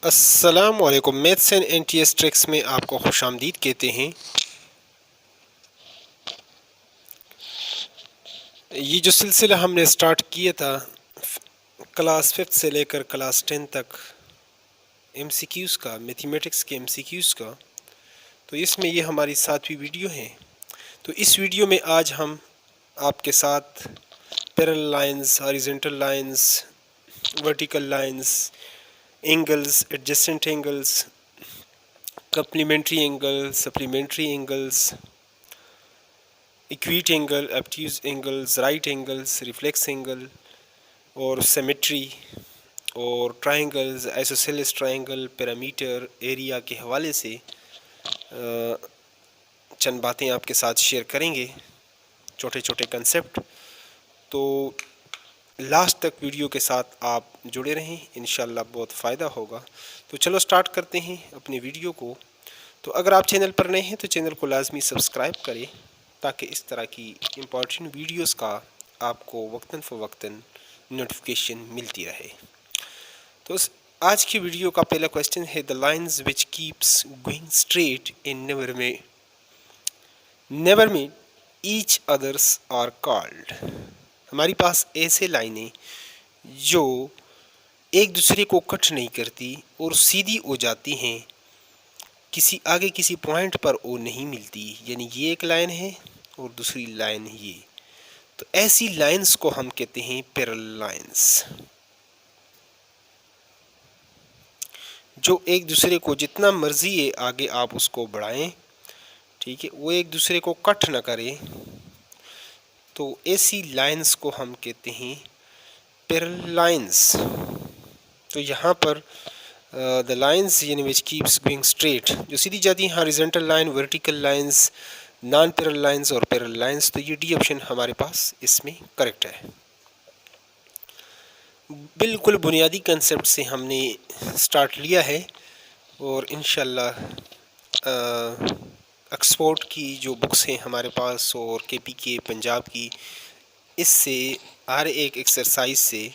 अस्सलामुअलैकुम। Maths and NTS tricks में आपको खुशामदीद कहते हैं। ये जो सिलसिला हमने स्टार्ट किया था क्लास 5 से लेकर क्लास 10 तक एमसीक्यूज़ का, मैथमेटिक्स के एमसीक्यूज़ का, तो इसमें ये हमारी 7वीं वीडियो है। तो इस वीडियो में आज हम आपके साथ parallel lines, horizontal lines, vertical lines, angles, adjacent angles, complementary angle, supplementary angles, acute angle, obtuse angles, right angles, reflex angle और सिमेट्री और triangles, isosceles triangle, perimeter, area के हवाले से चंद बातें आपके साथ शेयर करेंगे, छोटे छोटे कंसेप्ट। तो लास्ट तक वीडियो के साथ आप जुड़े रहें, इंशाल्लाह बहुत फ़ायदा होगा। तो चलो स्टार्ट करते हैं अपने वीडियो को। तो अगर आप चैनल पर नए हैं तो चैनल को लाजमी सब्सक्राइब करें ताकि इस तरह की इम्पॉर्टेंट वीडियोस का आपको वक्तन फ़वक्तन नोटिफिकेशन मिलती रहे। तो आज की वीडियो का पहला क्वेश्चन है, the lines which keeps going straight in never में ईच अदर्स आर कॉल्ड। हमारी पास ऐसे लाइनें जो एक दूसरे को कट नहीं करती और सीधी हो जाती हैं, किसी आगे किसी पॉइंट पर वो नहीं मिलती, यानी ये एक लाइन है और दूसरी लाइन ये। तो ऐसी लाइंस को हम कहते हैं पैरेलल लाइंस, जो एक दूसरे को जितना मर्जी है आगे आप उसको बढ़ाएं, ठीक है, वो एक दूसरे को कट ना करे। तो ऐसी लाइंस को हम कहते हैं पैरेलल लाइंस। तो यहाँ पर द लाइंस यानी विच कीप्स गोइंग स्ट्रेट, जो सीधी जाती हैं, horizontal line, vertical lines, non parallel lines और पैरेलल लाइंस। तो ये डी ऑप्शन हमारे पास इसमें करेक्ट है। बिल्कुल बुनियादी कंसेप्ट से हमने स्टार्ट लिया है और इंशाल्लाह ऑक्सफोर्ड की जो बुक्स हैं हमारे पास और केपी के पंजाब की, इससे हर एक एक्सरसाइज से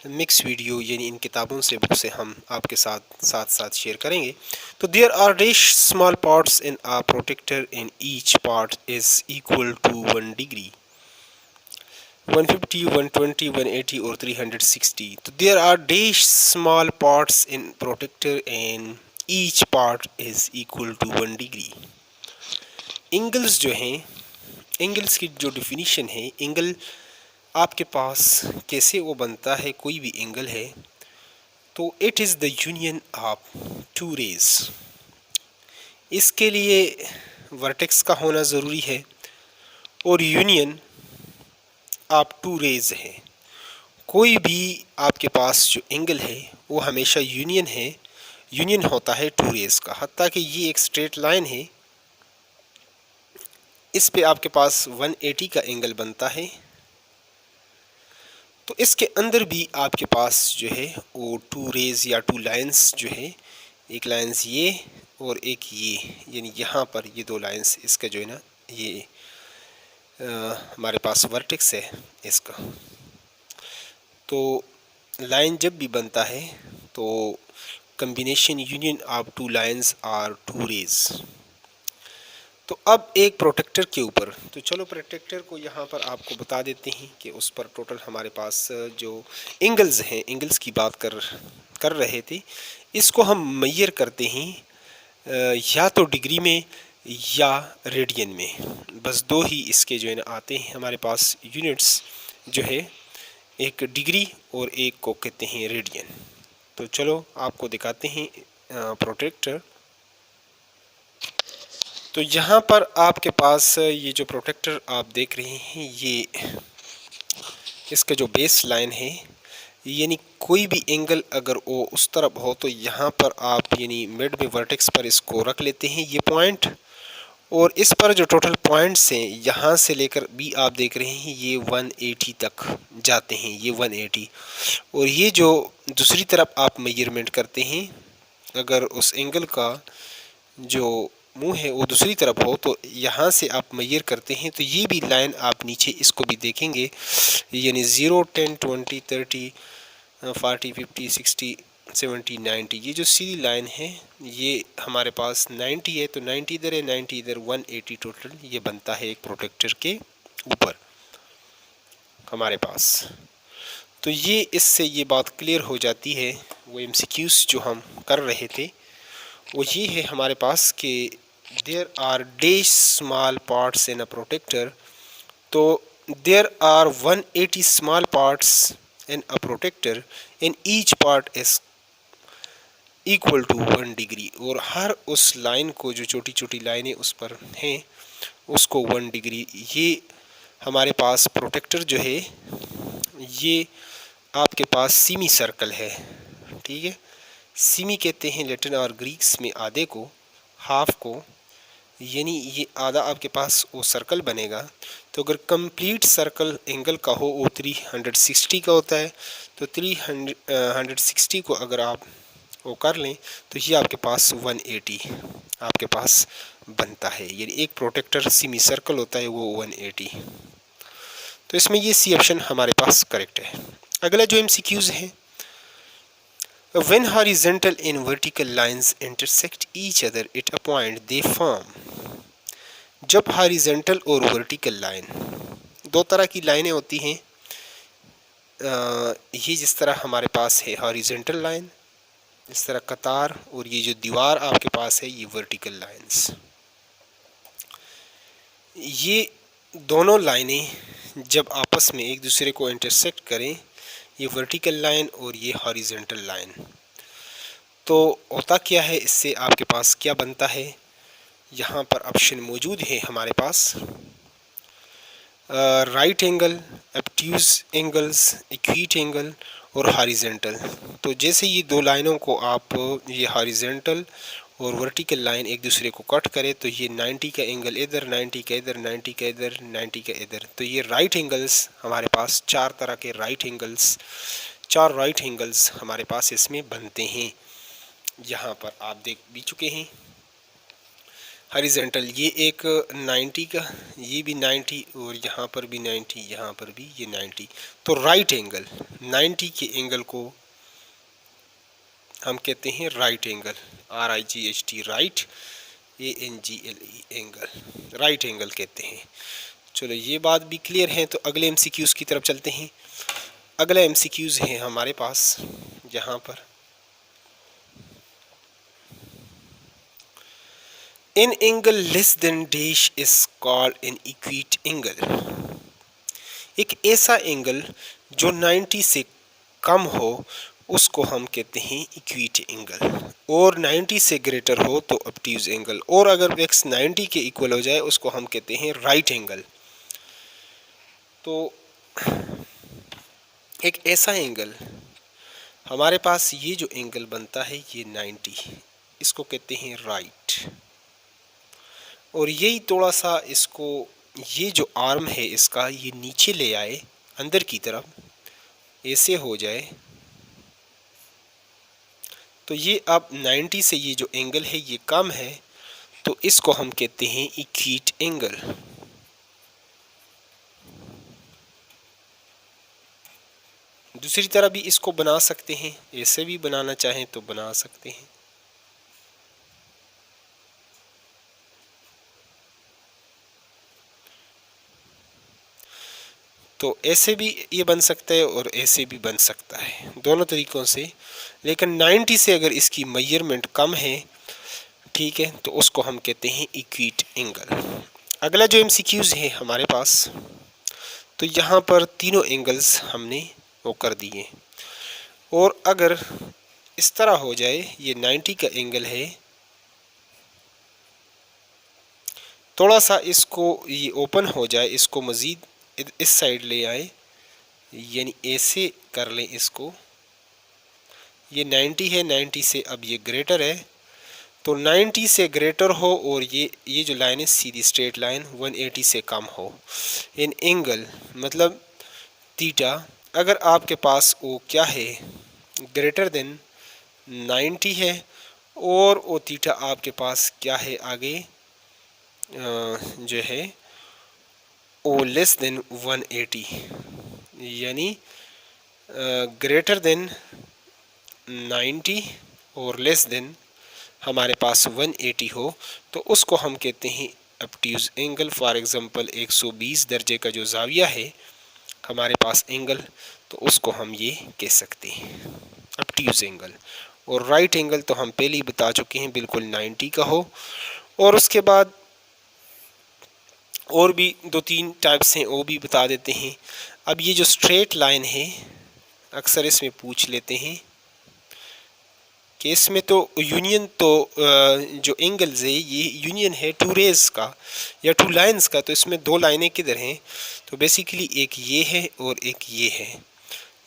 मिक्स वीडियो यानी इन किताबों से, बुक से हम आपके साथ शेयर करेंगे। तो there are dash small parts in a protractor in each part is equal to 1 degree, 150, 120, 180 और 360। तो there are dash small parts in protractor and each part is equal to 1 degree. Angles जो हैं, angles की जो definition है, angle आपके पास कैसे वो बनता है, कोई भी एंगल है तो it is the union of two rays. इसके लिए वर्टेक्स का होना ज़रूरी है और यूनियन ऑफ टू रेज है। कोई भी आपके पास जो एंगल है वो हमेशा यूनियन है, यूनियन होता है टू रेज का। हत्ता कि ये एक स्ट्रेट लाइन है, इस पे आपके पास 180 का एंगल बनता है, तो इसके अंदर भी आपके पास जो है वो टू रेज या टू लाइंस जो है, एक लाइंस ये और एक ये, यानी यहाँ पर ये दो लाइंस, इसका जो है ना ये हमारे पास वर्टेक्स है इसका। तो लाइन जब भी बनता है तो combination union of two lines are two rays. तो अब एक प्रोटेक्टर के ऊपर, तो चलो प्रोटेक्टर को यहाँ पर आपको बता देते हैं कि उस पर टोटल हमारे पास जो एंगल्स हैं, एंगल्स की बात कर रहे थे, इसको हम मेजर करते हैं या तो डिग्री में या रेडियन में। बस दो ही इसके जो है ना आते हैं हमारे पास यूनिट्स, जो है एक डिग्री और एक को कहते हैं रेडियन। तो चलो आपको दिखाते हैं प्रोटेक्टर। तो यहाँ पर आपके पास ये जो प्रोटेक्टर आप देख रहे हैं, ये इसका जो बेस लाइन है, यानी कोई भी एंगल अगर वो उस तरफ हो तो यहाँ पर आप यानी मिड में वर्टेक्स पर इसको रख लेते हैं ये पॉइंट, और इस पर जो टोटल पॉइंट्स हैं यहाँ से लेकर भी आप देख रहे हैं ये 180 तक जाते हैं, ये 180। और ये जो दूसरी तरफ आप मेजरमेंट करते हैं, अगर उस एंगल का जो मुंह है वो दूसरी तरफ हो तो यहाँ से आप मेजर करते हैं, तो ये भी लाइन आप नीचे इसको भी देखेंगे, यानी 0, 10, 20, 30, 40, 50, 60 70 90, ये जो सीधी लाइन है ये हमारे पास 90 है, तो 90 इधर है 90 इधर, 180 टोटल ये बनता है एक प्रोटेक्टर के ऊपर हमारे पास। तो ये इससे ये बात क्लियर हो जाती है। वो एमसीक्यूज जो हम कर रहे थे वो ये है हमारे पास कि there are dash small parts in a protractor, तो there are 180 small parts in a protractor and each part is equal to 1 degree, और हर उस लाइन को जो छोटी छोटी लाइनें उस पर हैं उसको 1 डिग्री। ये हमारे पास प्रोटेक्टर जो है ये आपके पास सीमी सर्कल है, ठीक है। सीमी कहते हैं लैटिन और ग्रीक्स में आधे को, हाफ को, यानी ये आधा आपके पास वो सर्कल बनेगा। तो अगर कंप्लीट सर्कल एंगल का हो वो 360 का होता है, तो 360 को अगर आप वो कर लें तो ये आपके पास 180 आपके पास बनता है, यानी एक प्रोटेक्टर सेमी सर्कल होता है वो 180। तो इसमें ये सी ऑप्शन हमारे पास करेक्ट है। अगला जो एमसीक्यूज है, when horizontal and vertical lines intersect each other at a point they form, जब हॉरिजॉन्टल और वर्टिकल लाइन, दो तरह की लाइनें होती हैं, ये जिस तरह हमारे पास है हॉरिजॉन्टल लाइन इस तरह कतार, और ये जो दीवार आपके पास है ये वर्टिकल लाइंस, ये दोनों लाइनें जब आपस में एक दूसरे को इंटरसेक्ट करें, ये वर्टिकल लाइन और ये हॉरिजॉन्टल लाइन, तो होता क्या है, इससे आपके पास क्या बनता है। यहाँ पर ऑप्शन मौजूद है हमारे पास, right angle, obtuse angles, acute angle और हॉरिजॉन्टल। तो जैसे ये दो लाइनों को आप ये हॉरिजॉन्टल और वर्टिकल लाइन एक दूसरे को कट करे तो ये 90 का एंगल इधर, 90 का इधर, 90 का इधर, 90 का इधर, तो ये राइट एंगल्स हमारे पास चार तरह के राइट एंगल्स, चार राइट एंगल्स हमारे पास इसमें बनते हैं। यहाँ पर आप देख भी चुके हैं हॉरिजॉन्टल ये एक 90 का, ये भी 90 और यहाँ पर भी 90, यहाँ पर भी ये 90। तो राइट एंगल 90 के एंगल को हम कहते हैं right angle, RIGHT right, ANGLE angle, right angle कहते हैं। चलो ये बात भी क्लियर है, तो अगले MCQs की तरफ चलते हैं। अगला MCQs है हमारे पास यहाँ पर, An angle less than dash is called an equate angle, एक ऐसा एंगल जो 90 से कम हो उसको हम कहते हैं इक्वीट एंगल, और 90 से ग्रेटर हो तो ऑब्ट्यूज एंगल, और अगर x 90 के इक्वल हो जाए उसको हम कहते हैं राइट एंगल। तो एक ऐसा एंगल हमारे पास ये जो एंगल बनता है ये 90, इसको कहते हैं राइट, और यही थोड़ा सा इसको ये जो आर्म है इसका ये नीचे ले आए अंदर की तरफ, ऐसे हो जाए, तो ये अब 90 से ये जो एंगल है ये कम है, तो इसको हम कहते हैं इक्वीट एंगल। दूसरी तरह भी इसको बना सकते हैं, ऐसे भी बनाना चाहें तो बना सकते हैं। तो ऐसे भी ये बन सकता है और ऐसे भी बन सकता है, दोनों तरीक़ों से। लेकिन 90 से अगर इसकी मेजरमेंट कम है, ठीक है, तो उसको हम कहते हैं इक्वीट एंगल। अगला जो MCQs है हमारे पास, तो यहाँ पर तीनों एंगल्स हमने वो कर दिए, और अगर इस तरह हो जाए ये 90 का एंगल है, थोड़ा सा इसको ये ओपन हो जाए, इसको मज़ीद इस साइड ले आए, यानी ऐसे कर लें इसको, ये 90 है, 90 से अब ये ग्रेटर है, तो 90 से ग्रेटर हो और ये जो लाइन है सीधी स्ट्रेट लाइन 180 से कम हो, इन एंगल मतलब थीटा, अगर आपके पास वो क्या है ग्रेटर देन 90 है, और वो थीटा आपके पास क्या है आगे जो है ओ लेस देन 180, यानी ग्रेटर देन 90 और लेस देन हमारे पास 180 हो तो उसको हम कहते हैं ऑब्ट्यूज एंगल। फॉर एग्जांपल 120 दर्जे का जो जाविया है हमारे पास एंगल, तो उसको हम ये कह सकते हैं ऑब्ट्यूज एंगल। और राइट एंगल तो हम पहले ही बता चुके हैं, बिल्कुल 90 का हो। और उसके बाद और भी 2-3 टाइप्स हैं, वो भी बता देते हैं। अब ये जो स्ट्रेट लाइन है अक्सर इसमें पूछ लेते हैं कि इसमें तो यूनियन, तो जो एंगल्स है ये यूनियन है टू रेज का या टू लाइंस का, तो इसमें 2 लाइनें किधर हैं? तो बेसिकली एक ये है और एक ये है,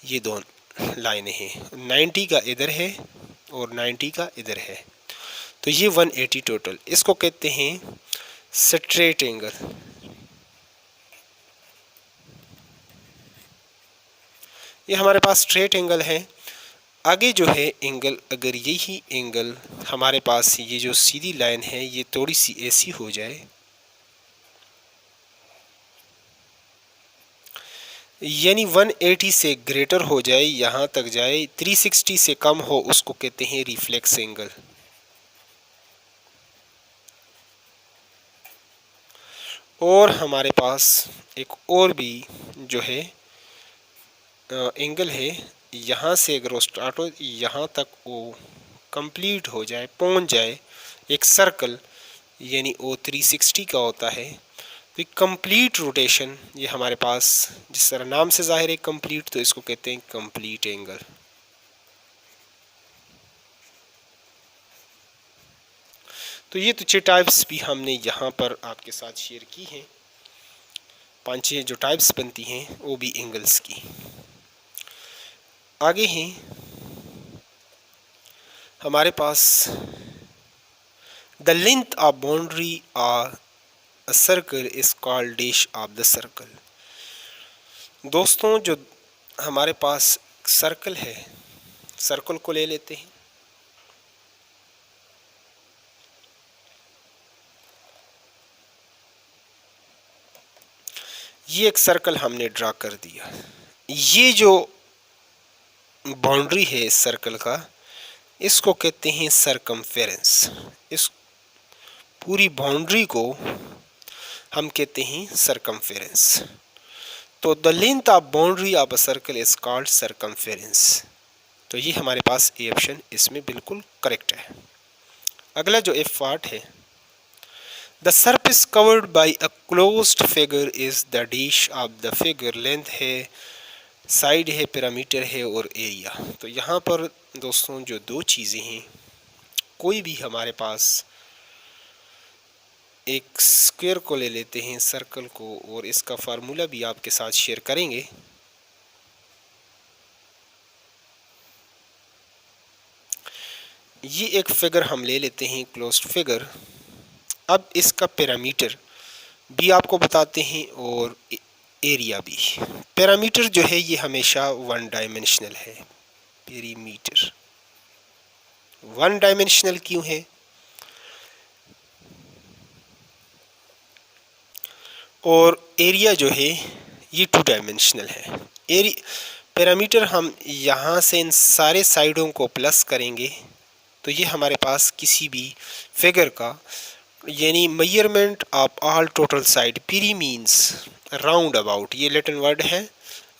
ये दोनों लाइनें हैं। 90 का इधर है और 90 का इधर है, तो ये 180 टोटल। इसको कहते हैं स्ट्रेट एंगल। ये हमारे पास स्ट्रेट एंगल है। आगे जो है एंगल, अगर यही एंगल हमारे पास ये जो सीधी लाइन है ये थोड़ी सी ऐसी हो जाए, यानी 180 से ग्रेटर हो जाए, यहाँ तक जाए, 360 से कम हो, उसको कहते हैं रिफ्लेक्स एंगल। और हमारे पास एक और भी जो है एंगल है, यहाँ से अगर वो स्टार्ट हो यहाँ तक वो कंप्लीट हो जाए, पहुँच जाए एक सर्कल, यानी वो 360 का होता है। तो कंप्लीट रोटेशन ये हमारे पास जिस तरह नाम से जाहिर है कंप्लीट, तो इसको कहते हैं कंप्लीट एंगल। तो ये तो 6 टाइप्स भी हमने यहाँ पर आपके साथ शेयर की हैं। 5-6 जो टाइप्स बनती हैं वो भी एंगल्स की। आगे हैं हमारे पास the length of boundary of a circle is called dash of the circle. दोस्तों जो हमारे पास सर्कल है, सर्कल को ले लेते हैं। ये एक सर्कल हमने ड्रा कर दिया। ये जो बाउंड्री है इस सर्कल का, इसको कहते हैं सरकमफेरेंस। इस पूरी बाउंड्री को हम कहते हैं सरकमफेरेंस। तो the length of boundary of a circle is called circumference. तो ये हमारे पास ए ऑप्शन इसमें बिल्कुल करेक्ट है। अगला जो एफ पार्ट है, the surface covered by a closed figure is the dash of the figure. Length है, साइड है, पैरामीटर है और एरिया। तो यहाँ पर दोस्तों जो 2 चीज़ें हैं, कोई भी हमारे पास एक स्क्वायर को ले लेते हैं, सर्कल को, और इसका फार्मूला भी आपके साथ शेयर करेंगे। ये एक फिगर हम ले लेते हैं, क्लोज्ड फिगर। अब इसका पैरामीटर भी आपको बताते हैं और एरिया भी। पैरामीटर जो है ये हमेशा 1 डायमेंशनल है। पेरीमीटर 1 डायमेंशनल क्यों है? और एरिया जो है ये 2 डायमेंशनल है। पैरामीटर हम यहाँ से इन सारे साइडों को प्लस करेंगे तो ये हमारे पास किसी भी फिगर का, यानी measurement of all total side, peri means round about, ये लैटिन वर्ड है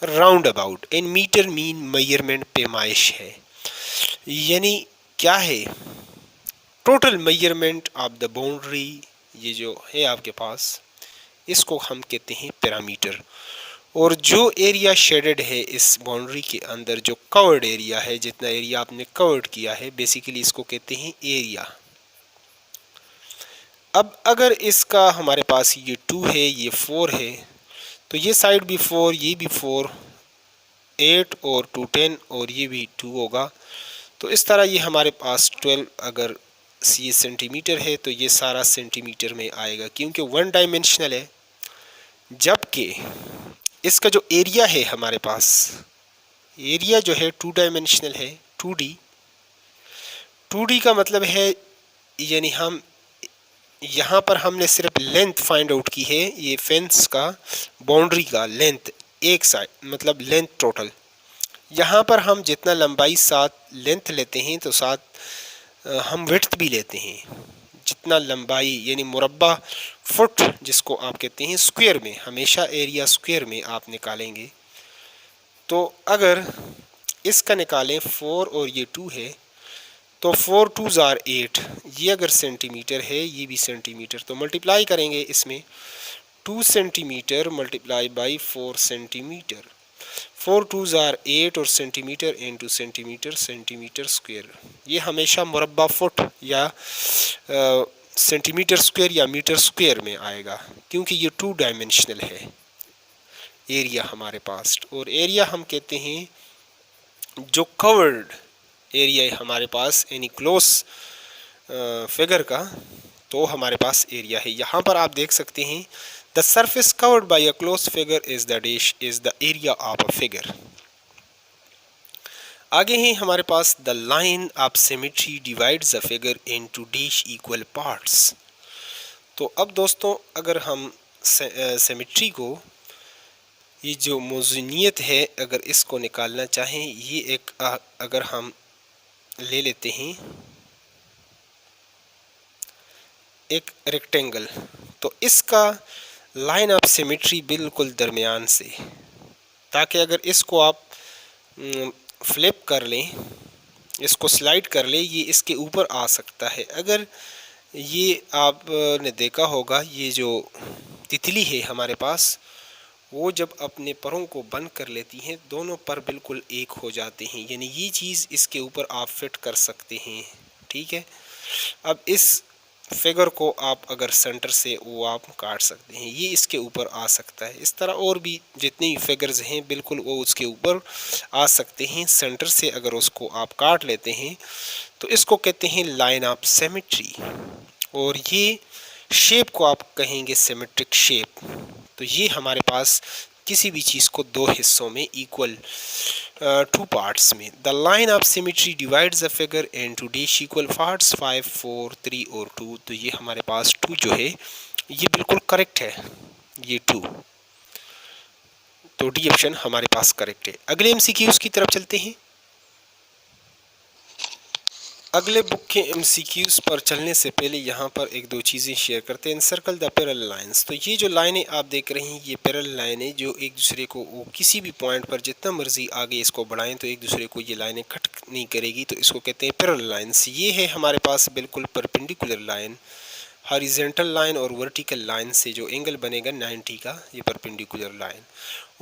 round about, and meter mean measurement पैमाइश है, यानी क्या है total measurement of the boundary. ये जो है आपके पास, इसको हम कहते हैं पैरामीटर। और जो एरिया शेडेड है इस बाउंड्री के अंदर, जो कवर्ड एरिया है, जितना एरिया आपने कवर्ड किया है, बेसिकली इसको कहते हैं एरिया। अब अगर इसका हमारे पास ये 2 है, ये 4 है, तो ये साइड भी 4, ये भी 4, 8 और 2 10 और ये भी 2 होगा। तो इस तरह ये हमारे पास 12, अगर ये सेंटीमीटर है तो ये सारा सेंटीमीटर में आएगा, क्योंकि 1 डायमेंशनल है। जबकि इसका जो एरिया है हमारे पास, एरिया जो है 2 डायमेंशनल है, 2D। 2D का मतलब है, यानी हम यहाँ पर हमने सिर्फ लेंथ फाइंड आउट की है, ये फेंस का, बाउंड्री का लेंथ, एक साइड मतलब लेंथ टोटल, यहाँ पर हम जितना लंबाई साथ लेंथ लेते हैं तो साथ हम विड्थ भी लेते हैं। जितना लंबाई यानी मुरब्बा फुट जिसको आप कहते हैं स्क्वायर में, हमेशा एरिया स्क्वायर में आप निकालेंगे। तो अगर इसका निकालें 4 और ये 2 है तो 4 2s are 8, ये अगर सेंटीमीटर है ये भी सेंटीमीटर, तो मल्टीप्लाई करेंगे इसमें 2 centimetre multiply by 4 centimetre, 4 2s are 8 और centimetre into centimetre, centimetre square. ये हमेशा मुरब्बा फुट या सेंटीमीटर स्क्वायर या मीटर स्क्वायर में आएगा, क्योंकि ये 2 डायमेंशनल है एरिया हमारे पास। और एरिया हम कहते हैं जो कवर्ड एरिया है हमारे पास यानी क्लोज फिगर का, तो हमारे पास एरिया है। यहाँ पर आप देख सकते हैं the surface covered by a close figure is the dash is the area of a figure. आगे है हमारे पास the line of symmetry divides the figure into dash equal parts. तो अब दोस्तों अगर हम सिमेट्री को, ये जो मौजूनियत है, अगर इसको निकालना चाहें, ये एक अगर हम ले लेते हैं एक रेक्टेंगल, तो इसका लाइन ऑफ सिमेट्री बिल्कुल दरमियान से, ताकि अगर इसको आप फ्लिप कर लें, इसको स्लाइड कर लें, ये इसके ऊपर आ सकता है। अगर ये आपने देखा होगा ये जो तितली है हमारे पास, वो जब अपने परों को बंद कर लेती हैं दोनों पर बिल्कुल एक हो जाते हैं, यानी ये चीज़ इसके ऊपर आप फिट कर सकते हैं। ठीक है, अब इस फिगर को आप अगर सेंटर से वो आप काट सकते हैं, ये इसके ऊपर आ सकता है। इस तरह और भी जितनी फिगर्स हैं बिल्कुल वो उसके ऊपर आ सकते हैं सेंटर से। अगर उसको आप काट लेते हैं तो इसको कहते हैं लाइन ऑफ सिमेट्री, और ये शेप को आप कहेंगे सिमेट्रिक शेप। तो ये हमारे पास किसी भी चीज़ को दो हिस्सों में इक्वल 2 पार्ट्स में, the line of symmetry divides the figure into dash equal parts 5 4 3 और 2। तो ये हमारे पास 2 जो है ये बिल्कुल करेक्ट है, ये 2, तो डी ऑप्शन हमारे पास करेक्ट है। अगले एमसीक्यूज की तरफ चलते हैं। अगले बुक के एमसीक्यूज पर चलने से पहले यहाँ पर एक दो चीज़ें शेयर करते हैं। सर्कल द पैरेलल लाइंस, तो ये जो लाइनें आप देख रहे हैं ये पैरेलल लाइनें जो एक दूसरे को किसी भी पॉइंट पर जितना मर्जी आगे इसको बढ़ाएं तो एक दूसरे को ये लाइनें कट नहीं करेगी, तो इसको कहते हैं पैरेलल लाइंस। ये है हमारे पास बिल्कुल परपेंडिकुलर लाइन, हॉरिजॉन्टल लाइन और वर्टिकल लाइन से जो एंगल बनेगा 90 का, ये परपेंडिकुलर लाइन।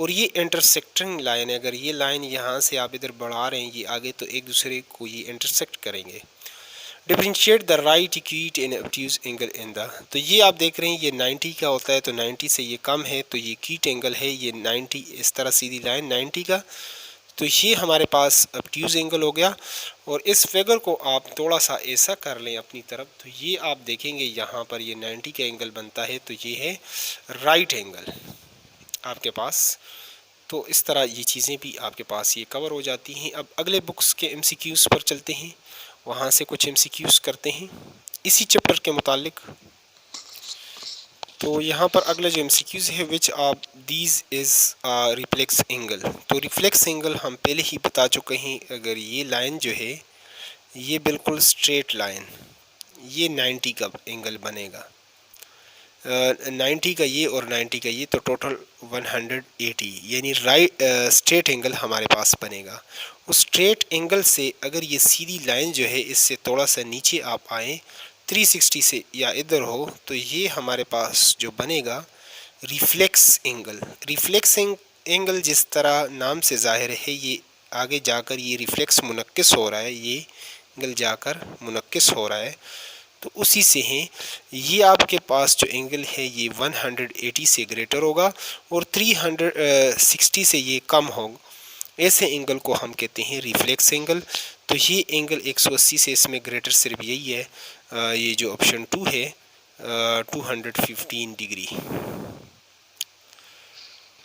और ये इंटरसेक्टिंग लाइन है, अगर ये लाइन यहाँ से आप इधर बढ़ा रहे हैं ये आगे, तो एक दूसरे को ये इंटरसेक्ट करेंगे। Differentiate the right acute and obtuse angle in the, तो ये आप देख रहे हैं ये 90 का होता है, तो 90 से ये कम है तो ये कीट एंगल है, ये 90 इस तरह सीधी लाइन 90 का, तो ये हमारे पास ऑब्ट्यूज एंगल हो गया। और इस फिगर को आप थोड़ा सा ऐसा कर लें अपनी तरफ, तो ये आप देखेंगे यहाँ पर ये 90 का एंगल बनता है, तो ये है राइट एंगल आपके पास। तो इस तरह ये चीज़ें भी आपके पास ये कवर हो जाती हैं। अब अगले बुक्स के एमसीक्यूज़ पर चलते हैं, वहाँ से कुछ एमसीक्यूज़ करते हैं इसी चैप्टर के मुतालिक। तो यहाँ पर अगला जो एमसीक्यूज़ है, विच आप दीज इज़ रिफ्लेक्स एंगल, तो रिफ्लेक्स एंगल हम पहले ही बता चुके हैं। अगर ये लाइन जो है ये बिल्कुल स्ट्रेट लाइन, ये 90 का एंगल बनेगा, 90 का ये और 90 का ये, तो टोटल 180, यानी राइट स्ट्रेट एंगल हमारे पास बनेगा। उस स्ट्रेट एंगल से अगर ये सीधी लाइन जो है इससे थोड़ा सा नीचे आप आएँ 360 से या इधर हो, तो ये हमारे पास जो बनेगा रिफ्लेक्स एंगल। रिफ्लेक्स एंगल जिस तरह नाम से ज़ाहिर है, ये आगे जाकर ये रिफ्लेक्स मुनक्किस हो रहा है, ये एंगल जाकर मुनक्किस हो रहा है, तो उसी से हैं ये आपके पास जो एंगल है ये 180 से ग्रेटर होगा और 360 से ये कम होगा। ऐसे एंगल को हम कहते हैं रिफ्लेक्स एंगल। तो ये एंगल 180 से इसमें ग्रेटर सिर्फ यही है, ये जो ऑप्शन 2 है 215 डिग्री।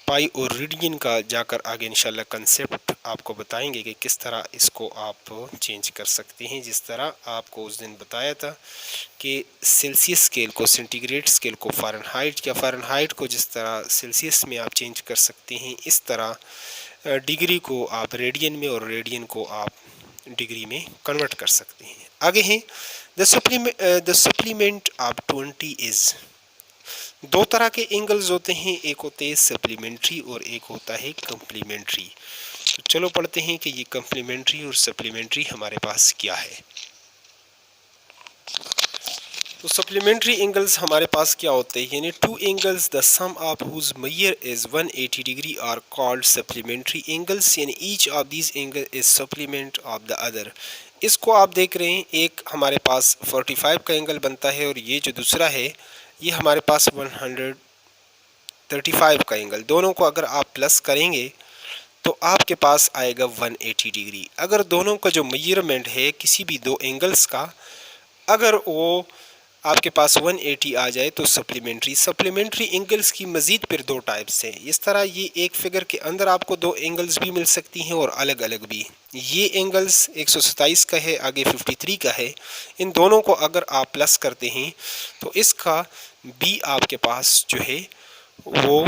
पाई और रेडियन का जाकर आगे इंशाल्लाह कंसेप्ट आपको बताएंगे कि किस तरह इसको आप चेंज कर सकते हैं। जिस तरह आपको उस दिन बताया था कि सेल्सियस स्केल को सेंटीग्रेड स्केल को फ़ारेनहाइट या फ़ारेनहाइट को जिस तरह सेल्सियस में आप चेंज कर सकते हैं, इस तरह डिग्री को आप रेडियन में और रेडियन को आप डिग्री में कन्वर्ट कर सकते हैं। आगे हैं द सप्लीमेंट ऑफ 20 इज। दो तरह के एंगल्स होते हैं, एक होते हैं सप्लीमेंट्री और एक होता है कम्प्लीमेंट्री। तो चलो पढ़ते हैं कि ये कम्प्लीमेंट्री और सप्लीमेंट्री हमारे पास क्या है। तो सप्लीमेंट्री एंगल्स हमारे पास क्या होते हैं, यानी two angles the sum of whose measure is 180 degree are called supplementary angles, यानी each of these angle is supplement of the other. इसको आप देख रहे हैं, एक हमारे पास 45 का एंगल बनता है और ये जो दूसरा है ये हमारे पास 135 का एंगल। दोनों को अगर आप प्लस करेंगे तो आपके पास आएगा 180 डिग्री। अगर दोनों का जो मेजरमेंट है किसी भी दो एंगल्स का, अगर वो आपके पास 180 आ जाए तो सप्लीमेंट्री एंगल्स की मज़ीद फिर दो टाइप्स हैं। इस तरह ये एक फिगर के अंदर आपको दो एंगल्स भी मिल सकती हैं और अलग अलग भी। ये एंगल्स 127 का है, आगे 53 का है। इन दोनों को अगर आप प्लस करते हैं तो इसका भी आपके पास जो है वो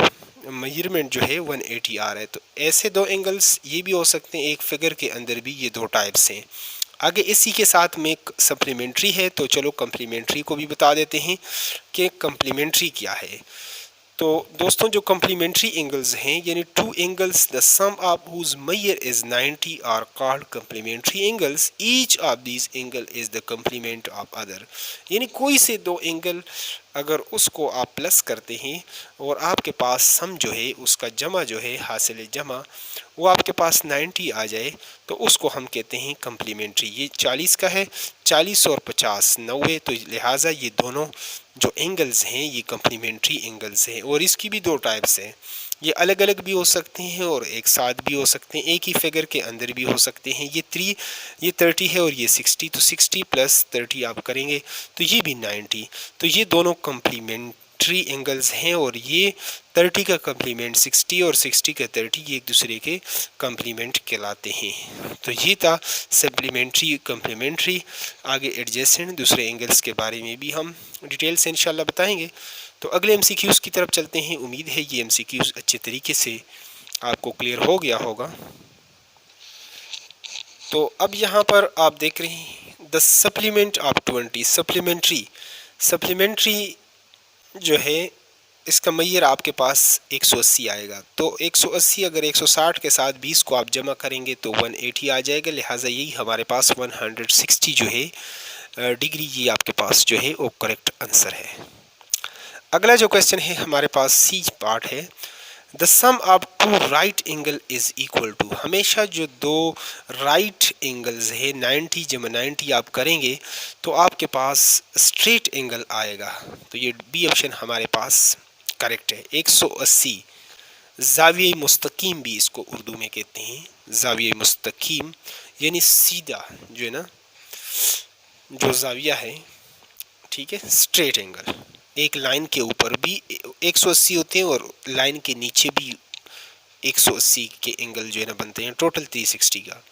मेजरमेंट जो है 180 आ रहा है। तो ऐसे दो एंगल्स ये भी हो सकते हैं, एक फिगर के अंदर भी ये दो टाइप्स हैं। आगे इसी के साथ में एक सप्लीमेंट्री है, तो चलो कम्प्लीमेंट्री को भी बता देते हैं कि कम्प्लीमेंट्री क्या है। तो दोस्तों जो कम्प्लीमेंट्री एंगल्स हैं, यानी two angles the sum of whose measure is 90 are called complementary angles, each of these angle is the complement of other. यानी कोई से दो एंगल अगर उसको आप प्लस करते हैं और आपके पास सम जो है उसका जमा जो है हासिल जमा वो आपके पास 90 आ जाए तो उसको हम कहते हैं कम्प्लीमेंट्री। ये 40 का है, 40 और 50 90, तो लिहाजा ये दोनों जो एंगल्स हैं ये कम्प्लीमेंट्री एंगल्स हैं। और इसकी भी दो टाइप्स हैं, ये अलग अलग भी हो सकते हैं और एक साथ भी हो सकते हैं, एक ही फिगर के अंदर भी हो सकते हैं। ये 30 है और ये 60, तो 60 प्लस 30 आप करेंगे तो ये भी 90। तो ये दोनों कम्प्लीमेंट्री एंगल्स हैं और ये 30 का कम्प्लीमेंट 60 और 60 का 30 ये एक दूसरे के कम्प्लीमेंट कहलाते हैं। तो ये था सप्लीमेंट्री कम्प्लीमेंट्री। आगे एडजेसेंट दूसरे एंगल्स के बारे में भी हम डिटेल से इंशाल्लाह बताएंगे। तो अगले MCQs की तरफ चलते हैं। उम्मीद है ये MCQs अच्छे तरीके से आपको क्लियर हो गया होगा। तो अब यहाँ पर आप देख रहे हैं द सप्लीमेंट ऑफ 20। सप्लीमेंट्री जो है इसका मेजर आपके पास 180 आएगा। तो 180 अगर 160 के साथ 20 को आप जमा करेंगे तो 180 आ जाएगा। लिहाजा यही हमारे पास 160 जो है डिग्री, ये आपके पास जो है वो करेक्ट आंसर है। अगला जो क्वेश्चन है हमारे पास सी पार्ट है, the sum of two right angle is equal to. हमेशा जो दो राइट एंगल्स है 90 जमा 90 आप करेंगे तो आपके पास स्ट्रेट एंगल आएगा। तो ये बी ऑप्शन हमारे पास करेक्ट है। 180 जाविये मुस्तकीम भी इसको उर्दू में कहते हैं, जाविये मुस्तकीम यानी सीधा जो है ना जो जाविया है, ठीक है, स्ट्रेट एंगल। एक लाइन के ऊपर भी 180 होते हैं और लाइन के नीचे भी 180 के एंगल जो है ना बनते हैं, टोटल 360 का।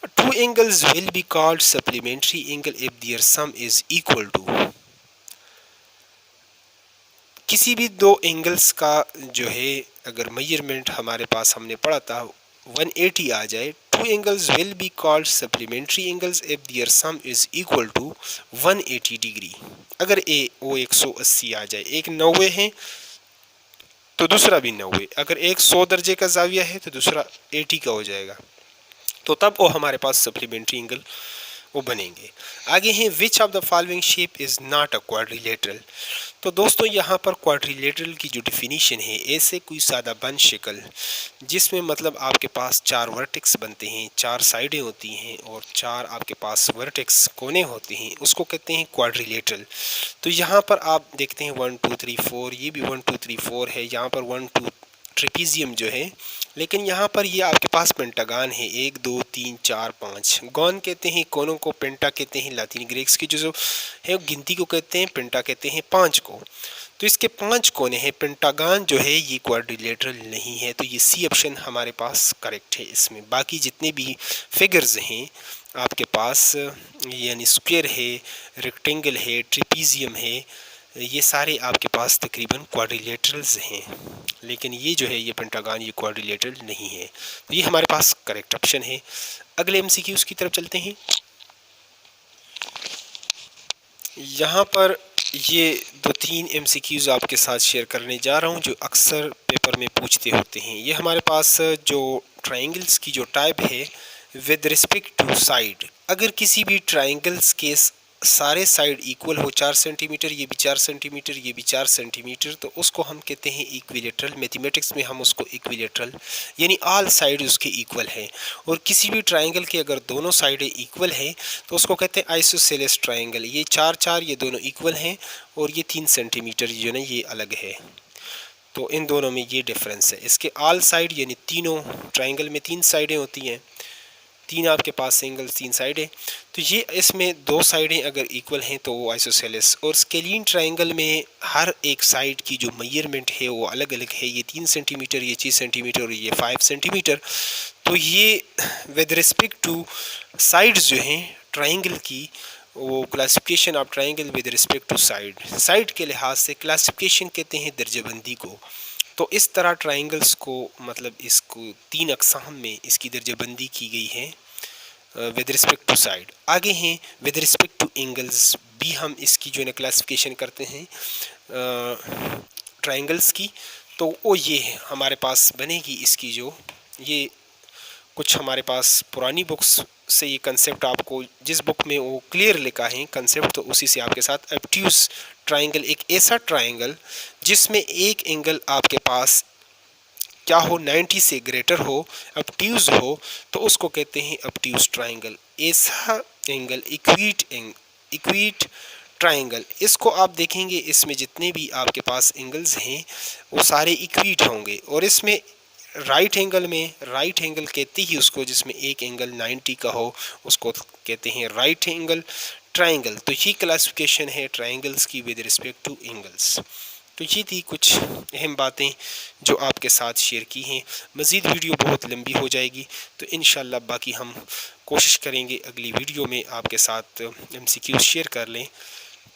Two angles will be called supplementary angle if their sum is equal to. किसी भी दो एंगल्स का जो है अगर मेजरमेंट हमारे पास हमने पढ़ा था 180 आ जाए, two angles will be called supplementary angles if their sum is equal to 180 degree. अगर वो 180 आ जाए, एक 90 है तो दूसरा भी 90, अगर एक 100 दर्जे का जाविया है तो दूसरा 80 का हो जाएगा, तो तब वो हमारे पास सप्लीमेंट्री एंगल वो बनेंगे। आगे हैं which of the following shape is not a quadrilateral. तो दोस्तों यहाँ पर क्वाड्रिलेटरल की जो डिफिनीशन है, ऐसे कोई सादा बंद शक्ल जिसमें मतलब आपके पास 4 वर्टेक्स बनते हैं, 4 साइडें होती हैं और 4 आपके पास वर्टेक्स कोने होते हैं, उसको कहते हैं क्वाड्रिलेटरल। तो यहाँ पर आप देखते हैं 1 2 3 4, ये भी 1 2 3 4 है, यहाँ पर 1 2 ट्रिपीजियम जो है, लेकिन यहाँ पर ये आपके पास पेंटागान है, 1 2 3 4 5। गॉन कहते हैं कोनों को, पेंटा कहते हैं लातीनी ग्रीक्स की जो है गिनती को कहते हैं, पेंटा कहते हैं 5 को। तो इसके 5 कोने हैं, पेंटागान जो है ये क्वाड्रिलेटरल नहीं है। तो ये सी ऑप्शन हमारे पास करेक्ट है। इसमें बाकी जितने भी फिगर्स हैं आपके पास, यानी स्क्वायर है, रेक्टेंगल है, ट्रिपीजियम है, ये सारे आपके पास तकरीबन क्वाड्रिलेटरल्स हैं, लेकिन ये जो है ये पेंटागन ये क्वाड्रिलेटरल नहीं है। तो ये हमारे पास करेक्ट ऑप्शन है। अगले एमसीक्यूज़ की तरफ चलते हैं। यहाँ पर ये 2-3 एमसीक्यूज़ आपके साथ शेयर करने जा रहा हूँ जो अक्सर पेपर में पूछते होते हैं। ये हमारे पास जो ट्रायंगल्स की जो टाइप है विद रिस्पेक्ट टू साइड, अगर किसी भी ट्रायंगल्स के सारे साइड इक्वल हो, 4 सेंटीमीटर ये भी 4 सेंटीमीटर ये भी 4 सेंटीमीटर, तो उसको हम कहते हैं इक्विलेटरल। मैथमेटिक्स में हम उसको इक्विलेटरल यानी ऑल साइड उसके इक्वल है। और किसी भी ट्रायंगल के अगर दोनों साइडें इक्वल हैं तो उसको कहते हैं आइसोसेलेस ट्रायंगल। ये 4-4 ये दोनों इक्वल हैं और ये 3 सेंटीमीटर जो ना ये अलग है, तो इन दोनों में ये डिफरेंस है। इसके ऑल साइड यानी तीनों ट्रायंगल में 3 साइडें होती हैं, 3 आपके पास एंगल 3 साइडें, तो ये इसमें 2 साइडें अगर इक्वल हैं तो वो आइसोसेलेस। और स्केलीन ट्रायंगल में हर एक साइड की जो मेजरमेंट है वो अलग अलग है, ये 3 सेंटीमीटर ये 6 सेंटीमीटर और ये 5 सेंटीमीटर। तो ये विद रिस्पेक्ट टू साइड्स जो हैं ट्रायंगल की, वो classification of triangle with respect to side के लिहाज से क्लासिफिकेशन कहते हैं दर्जाबंदी को। तो इस तरह ट्रायंगल्स को मतलब इसको 3 अक़साम में इसकी दर्जाबंदी की गई है विद रिस्पेक्ट टू साइड। आगे हैं विद रिस्पेक्ट टू एंगल्स, भी हम इसकी जो है क्लासिफिकेशन करते हैं ट्रायंगल्स की। तो वो ये है हमारे पास बनेगी इसकी जो, ये कुछ हमारे पास पुरानी बुक्स से ये कंसेप्ट आपको जिस बुक में वो क्लियर लिखा है कंसेप्ट, तो उसी से आपके साथ ऑब्ट्यूज ट्रायंगल, एक ऐसा ट्रायंगल जिसमें एक एंगल आपके पास क्या हो 90 से ग्रेटर हो, ऑब्ट्यूज हो, तो उसको कहते हैं ऑब्ट्यूज ट्रायंगल। ऐसा एंगल इक्वीट ट्रायंगल, इसको आप देखेंगे इसमें जितने भी आपके पास एंगल्स हैं वो सारे इक्वीट होंगे। और इसमें राइट एंगल कहते ही उसको जिसमें एक एंगल 90 का हो उसको कहते हैं राइट एंगल ट्रायंगल। तो ये क्लासिफिकेशन है ट्रायंगल्स की विद रिस्पेक्ट टू एंगल्स। तो ये थी कुछ अहम बातें जो आपके साथ शेयर की हैं। मज़ीद वीडियो बहुत लंबी हो जाएगी, तो इंशाल्लाह बाकी हम कोशिश करेंगे अगली वीडियो में आपके साथ एमसीक्यू शेयर कर लें।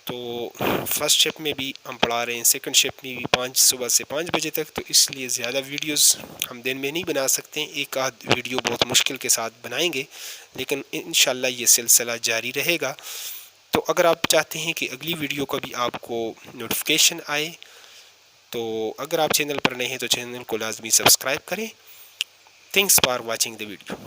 तो फर्स्ट शिफ्ट में भी हम पढ़ा रहे हैं, सेकंड शिफ्ट में भी सुबह से 5 बजे तक, तो इसलिए ज़्यादा वीडियोस हम दिन में नहीं बना सकते। एक आध वीडियो बहुत मुश्किल के साथ बनाएंगे, लेकिन इंशाल्लाह ये सिलसिला जारी रहेगा। तो अगर आप चाहते हैं कि अगली वीडियो का भी आपको नोटिफिकेशन आए, तो अगर आप चैनल पर नए हैं तो चैनल को लाजमी सब्सक्राइब करें। Thanks for watching the video.